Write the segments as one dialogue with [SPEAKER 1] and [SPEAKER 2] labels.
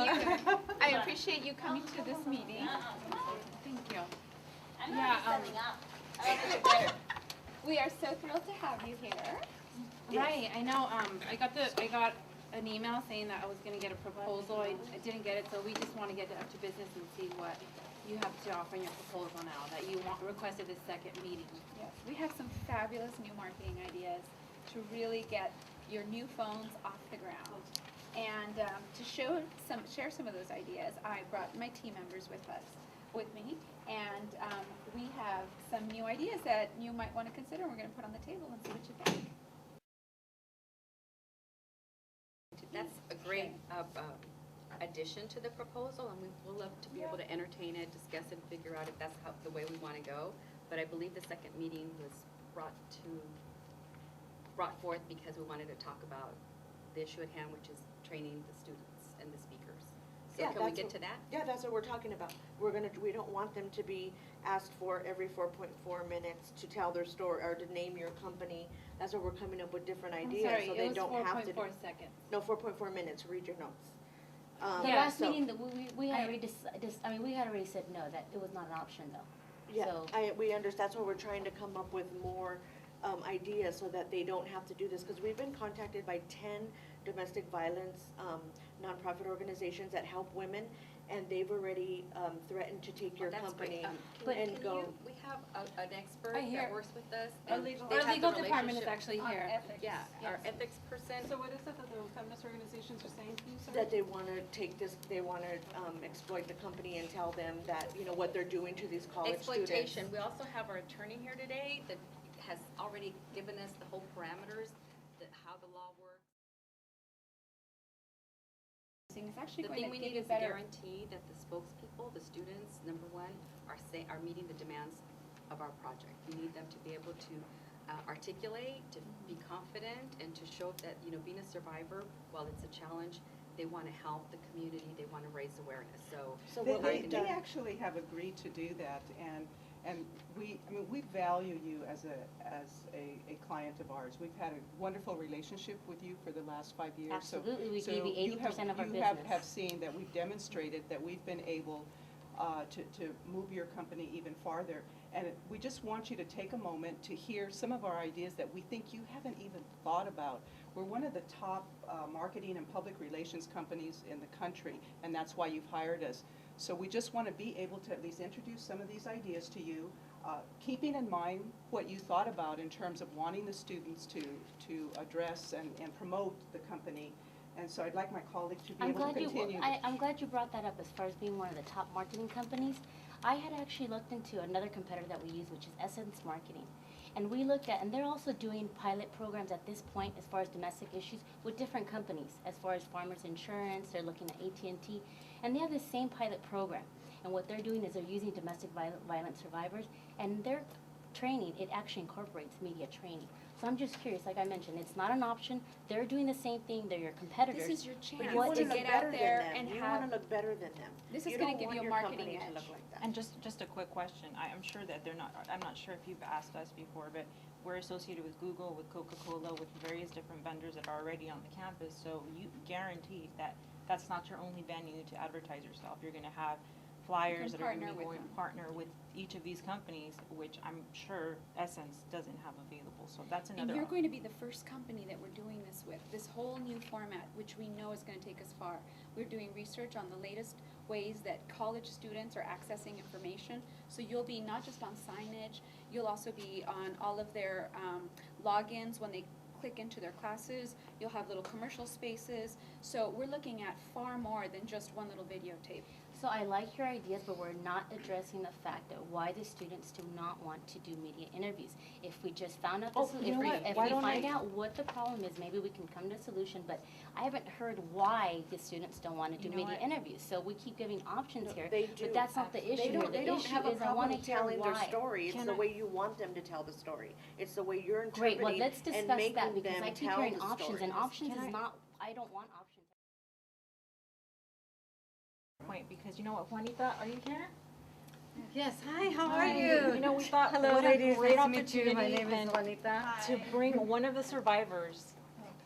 [SPEAKER 1] I appreciate you coming to this meeting. Thank you. Yeah, we are so thrilled to have you here.
[SPEAKER 2] Right, I know. I got an email saying that I was going to get a proposal. I didn't get it, so we just want to get up to business and see what you have to offer in your proposal now that you requested this second meeting.
[SPEAKER 1] Yes, we have some fabulous new marketing ideas to really get your new phones off the ground. And to share some of those ideas, I brought my team members with me, and we have some new ideas that you might want to consider. We're going to put on the table and see what you think.
[SPEAKER 3] That's a great addition to the proposal, and we will love to be able to entertain it, discuss it, and figure out if that's the way we want to go. But I believe the second meeting was brought forth because we wanted to talk about the issue at hand, which is training the students and the speakers. So
[SPEAKER 4] yeah,
[SPEAKER 3] can we get to that?
[SPEAKER 4] Yeah, that's what we're talking about. We don't want them to be asked for every 4.4 minutes to tell their story or to name your company. That's why we're coming up with different ideas.
[SPEAKER 2] I'm sorry,
[SPEAKER 4] so they
[SPEAKER 2] it was
[SPEAKER 4] don't have to.
[SPEAKER 2] 4.4 seconds.
[SPEAKER 4] No, 4.4 minutes. Read your notes.
[SPEAKER 5] The last meeting that we had already we had already said no, that it was not an option though.
[SPEAKER 4] Yeah,
[SPEAKER 5] So,
[SPEAKER 4] we understand. That's why we're trying to come up with more ideas so that they don't have to do this, because we've been contacted by 10 domestic violence nonprofit organizations that help women, and they've already threatened to take your company and go.
[SPEAKER 3] We have an expert
[SPEAKER 2] I hear-
[SPEAKER 3] that works with us.
[SPEAKER 2] Our
[SPEAKER 3] and
[SPEAKER 2] legal,
[SPEAKER 3] they
[SPEAKER 2] our
[SPEAKER 3] have
[SPEAKER 2] legal
[SPEAKER 3] the
[SPEAKER 2] department is
[SPEAKER 3] relationship-
[SPEAKER 2] actually here.
[SPEAKER 1] Ethics.
[SPEAKER 3] Yeah, our
[SPEAKER 2] Yes.
[SPEAKER 3] ethics person.
[SPEAKER 6] So what is it that the feminist organizations are saying to you, sir?
[SPEAKER 4] That they want to take this, they want to exploit the company and tell them that, what they're doing to these college students.
[SPEAKER 3] Exploitation. We also have our attorney here today that has already given us the whole parameters, how the law works.
[SPEAKER 1] It's actually
[SPEAKER 3] The
[SPEAKER 1] going
[SPEAKER 3] thing
[SPEAKER 1] to
[SPEAKER 3] we
[SPEAKER 1] give
[SPEAKER 3] need
[SPEAKER 1] you
[SPEAKER 3] is a
[SPEAKER 1] better.
[SPEAKER 3] guarantee that the spokespeople, the students, number one, are meeting the demands of our project. We need them to be able to articulate, to be confident, and to show that, being a survivor, while it's a challenge, they want to help the community, they want to raise awareness. So
[SPEAKER 4] what we've
[SPEAKER 6] They
[SPEAKER 4] done-
[SPEAKER 6] actually have agreed to do that, and we value you as a client of ours. We've had a wonderful relationship with you for the last 5 years.
[SPEAKER 5] absolutely, we
[SPEAKER 6] So
[SPEAKER 5] gave you 80% of our
[SPEAKER 6] you
[SPEAKER 5] business.
[SPEAKER 6] have seen that we've demonstrated that we've been able to move your company even farther. And we just want you to take a moment to hear some of our ideas that we think you haven't even thought about. We're one of the top marketing and public relations companies in the country, and that's why you've hired us. So we just want to be able to at least introduce some of these ideas to you, keeping in mind what you thought about in terms of wanting the students to address and promote the company. And so I'd like my colleagues to be able to continue.
[SPEAKER 5] I'm glad you brought that up as far as being one of the top marketing companies. I had actually looked into another competitor that we use, which is Essence Marketing. And we looked at, and they're also doing pilot programs at this point as far as domestic issues with different companies. As far as Farmers Insurance, they're looking at AT&T, and they have the same pilot program. And what they're doing is they're using domestic violence survivors, and their training, it actually incorporates media training. So I'm just curious, like I mentioned, it's not an option. They're doing the same thing. They're your competitors.
[SPEAKER 1] This is your chance
[SPEAKER 4] You want
[SPEAKER 1] to
[SPEAKER 4] to look
[SPEAKER 1] get
[SPEAKER 4] better
[SPEAKER 1] out
[SPEAKER 4] than
[SPEAKER 1] there
[SPEAKER 4] them.
[SPEAKER 1] and
[SPEAKER 4] You
[SPEAKER 1] have.
[SPEAKER 4] want to look better than them.
[SPEAKER 1] This is
[SPEAKER 4] You
[SPEAKER 1] going to
[SPEAKER 4] don't
[SPEAKER 1] give you a
[SPEAKER 4] want your
[SPEAKER 1] marketing
[SPEAKER 4] company to
[SPEAKER 1] edge.
[SPEAKER 4] look like that.
[SPEAKER 7] And just a quick question. I'm sure that I'm not sure if you've asked us before, but we're associated with Google, with Coca-Cola, with various different vendors that are already on the campus. So you guarantee that that's not your only venue to advertise yourself. You're going to have flyers that are going to be going partner with each of these companies, which I'm sure Essence doesn't have available. So that's another.
[SPEAKER 1] And you're going to be the first company that we're doing this with, this whole new format, which we know is going to take us far. We're doing research on the latest ways that college students are accessing information. So you'll be not just on signage, you'll also be on all of their logins when they click into their classes. You'll have little commercial spaces. So we're looking at far more than just one little videotape.
[SPEAKER 5] So I like your ideas, but we're not addressing the fact that why the students do not want to do media interviews. If we just found out, if we find out what the problem is, maybe we can come to a solution, but I haven't heard why the students don't want to do media interviews. So we keep giving options here, but that's not the issue here.
[SPEAKER 4] They
[SPEAKER 5] The
[SPEAKER 4] don't
[SPEAKER 5] issue
[SPEAKER 4] have a
[SPEAKER 5] is I want
[SPEAKER 4] problem
[SPEAKER 5] to hear
[SPEAKER 4] telling their
[SPEAKER 5] why.
[SPEAKER 4] story. It's the way you want them to tell the story. It's the way you're
[SPEAKER 5] Great,
[SPEAKER 4] interpreting
[SPEAKER 5] well, let's
[SPEAKER 4] and
[SPEAKER 5] discuss
[SPEAKER 4] making
[SPEAKER 5] that because
[SPEAKER 4] them
[SPEAKER 5] I keep
[SPEAKER 4] tell
[SPEAKER 5] hearing
[SPEAKER 4] the
[SPEAKER 5] options, and
[SPEAKER 4] stories.
[SPEAKER 5] options is not, I don't want options.
[SPEAKER 7] point, because you know what, Juanita, are you here?
[SPEAKER 8] Yes, hi, how are
[SPEAKER 7] Hi.
[SPEAKER 8] you?
[SPEAKER 7] You know, we thought
[SPEAKER 8] Hello,
[SPEAKER 7] what a
[SPEAKER 8] ladies,
[SPEAKER 7] great
[SPEAKER 8] nice to meet you. My
[SPEAKER 7] opportunity
[SPEAKER 8] name is Juanita.
[SPEAKER 7] to bring one of the survivors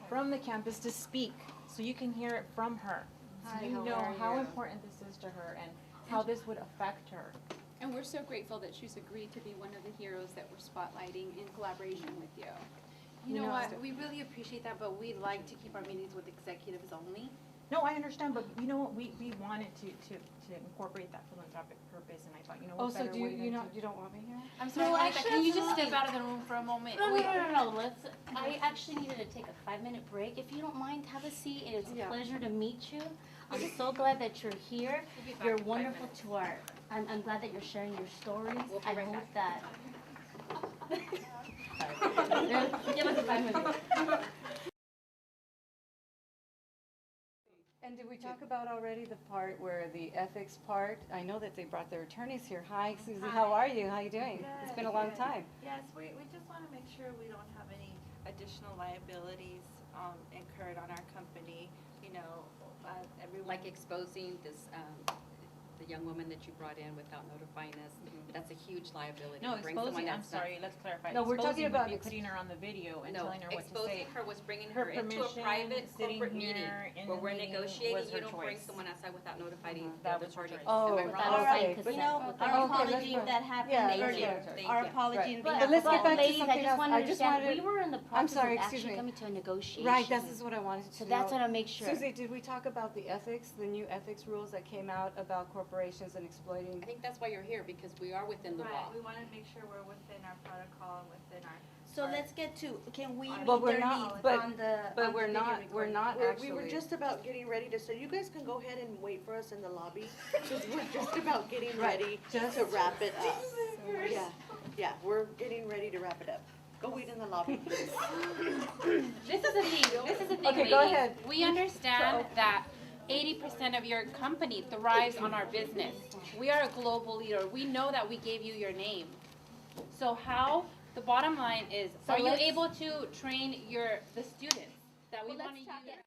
[SPEAKER 7] from the campus to speak, so you can hear it from her.
[SPEAKER 9] so you know how important this is to her and how this would affect her.
[SPEAKER 1] And we're so grateful that she's agreed to be one of the heroes that we're spotlighting in collaboration with you.
[SPEAKER 2] You know what, we really appreciate that, but we like to keep our meetings with executives only.
[SPEAKER 7] No, I understand, but you know what, we wanted to incorporate that philanthropic purpose, and I thought, you know, what better way than to.
[SPEAKER 9] You don't want me here?
[SPEAKER 2] I'm sorry,
[SPEAKER 5] No,
[SPEAKER 2] Monica,
[SPEAKER 5] actually,
[SPEAKER 2] can you just
[SPEAKER 5] absolutely.
[SPEAKER 2] step out of the room for a moment?
[SPEAKER 5] No, let's, I actually needed to take a 5-minute break. If you don't mind, have a seat. It is a pleasure to meet you. I'm so glad that you're here.
[SPEAKER 2] We'll be back
[SPEAKER 5] You're
[SPEAKER 2] in 5
[SPEAKER 5] wonderful
[SPEAKER 2] minutes.
[SPEAKER 5] to our, I'm glad that you're sharing your stories.
[SPEAKER 3] We'll be
[SPEAKER 5] I
[SPEAKER 3] right
[SPEAKER 5] hope
[SPEAKER 3] back.
[SPEAKER 5] that. Give us a 5 minutes.
[SPEAKER 8] And did we talk about already the part where the ethics part? I know that they brought their attorneys here. Hi, Susie, how are you? How you doing? It's been a long time.
[SPEAKER 10] Yes, we just want to make sure we don't have any additional liabilities incurred on our company. You know, everyone.
[SPEAKER 3] Like exposing this, the young woman that you brought in without notifying us, that's a huge liability.
[SPEAKER 7] No,
[SPEAKER 3] Bring someone
[SPEAKER 7] exposing, I'm
[SPEAKER 3] that's not-
[SPEAKER 7] sorry, let's clarify.
[SPEAKER 8] No, we're talking
[SPEAKER 7] Exposing would
[SPEAKER 8] about
[SPEAKER 7] be putting her on the video and
[SPEAKER 3] No,
[SPEAKER 7] telling her what to
[SPEAKER 3] exposing
[SPEAKER 7] say.
[SPEAKER 3] her was bringing
[SPEAKER 7] Her
[SPEAKER 3] her into a
[SPEAKER 7] permission,
[SPEAKER 3] private
[SPEAKER 7] sitting
[SPEAKER 3] corporate meeting
[SPEAKER 7] here in
[SPEAKER 3] where
[SPEAKER 7] the
[SPEAKER 3] we're
[SPEAKER 7] meeting
[SPEAKER 3] negotiating,
[SPEAKER 7] was her
[SPEAKER 3] you don't bring
[SPEAKER 7] choice.
[SPEAKER 3] someone outside without notifying the
[SPEAKER 7] That
[SPEAKER 3] other
[SPEAKER 7] was her
[SPEAKER 3] party.
[SPEAKER 7] choice.
[SPEAKER 8] Oh,
[SPEAKER 3] Am I
[SPEAKER 5] Without
[SPEAKER 3] wrong?
[SPEAKER 5] our
[SPEAKER 8] okay.
[SPEAKER 5] consent.
[SPEAKER 10] You know,
[SPEAKER 5] Without
[SPEAKER 10] our
[SPEAKER 5] our
[SPEAKER 8] Okay,
[SPEAKER 10] apology
[SPEAKER 8] let's
[SPEAKER 10] if
[SPEAKER 8] go.
[SPEAKER 10] that happened
[SPEAKER 8] Yeah,
[SPEAKER 3] Thank
[SPEAKER 10] earlier.
[SPEAKER 3] you, thank
[SPEAKER 10] Our
[SPEAKER 3] you.
[SPEAKER 10] apology
[SPEAKER 8] Right.
[SPEAKER 10] in
[SPEAKER 8] But
[SPEAKER 10] behalf
[SPEAKER 8] let's
[SPEAKER 10] of
[SPEAKER 8] get
[SPEAKER 10] all
[SPEAKER 8] back to
[SPEAKER 10] ladies.
[SPEAKER 5] Ladies, I
[SPEAKER 8] something
[SPEAKER 5] just
[SPEAKER 8] else.
[SPEAKER 5] want to
[SPEAKER 8] I just
[SPEAKER 5] understand,
[SPEAKER 8] wanted-
[SPEAKER 5] we were in the
[SPEAKER 8] I'm
[SPEAKER 5] process
[SPEAKER 8] sorry,
[SPEAKER 5] of
[SPEAKER 8] excuse
[SPEAKER 5] actually
[SPEAKER 8] me.
[SPEAKER 5] coming to a negotiation.
[SPEAKER 8] Right, this is what I wanted to
[SPEAKER 5] So
[SPEAKER 8] know.
[SPEAKER 5] that's what I make sure.
[SPEAKER 8] Susie, did we talk about the ethics, the new ethics rules that came out about corporations and exploiting?
[SPEAKER 3] I think that's why you're here, because we are within the law.
[SPEAKER 10] Right, we want to make sure we're within our protocol and within our.
[SPEAKER 4] So let's get to, can we meet
[SPEAKER 8] But we're
[SPEAKER 4] their
[SPEAKER 8] not-
[SPEAKER 4] needs
[SPEAKER 8] but-
[SPEAKER 4] on the,
[SPEAKER 8] But
[SPEAKER 4] on
[SPEAKER 8] we're
[SPEAKER 4] the video
[SPEAKER 8] not, we're
[SPEAKER 4] recording?
[SPEAKER 8] not
[SPEAKER 4] We
[SPEAKER 8] actually.
[SPEAKER 4] were just about getting ready to, so you guys can go ahead and wait for us in the lobby, because we're just about getting ready
[SPEAKER 8] Just-
[SPEAKER 4] to wrap it up. Yeah, we're getting ready to wrap it up. Go wait in the lobby, please.
[SPEAKER 2] This is the thing,
[SPEAKER 8] Okay, go
[SPEAKER 2] ladies.
[SPEAKER 8] ahead.
[SPEAKER 2] We understand that 80% of your company thrives on our business. We are a global leader. We know that we gave you your name. So how, the bottom line is,
[SPEAKER 5] So
[SPEAKER 2] are you
[SPEAKER 5] let's-
[SPEAKER 2] able to train the students that we
[SPEAKER 5] Well,
[SPEAKER 2] want to
[SPEAKER 5] let's talk
[SPEAKER 2] use?
[SPEAKER 5] it.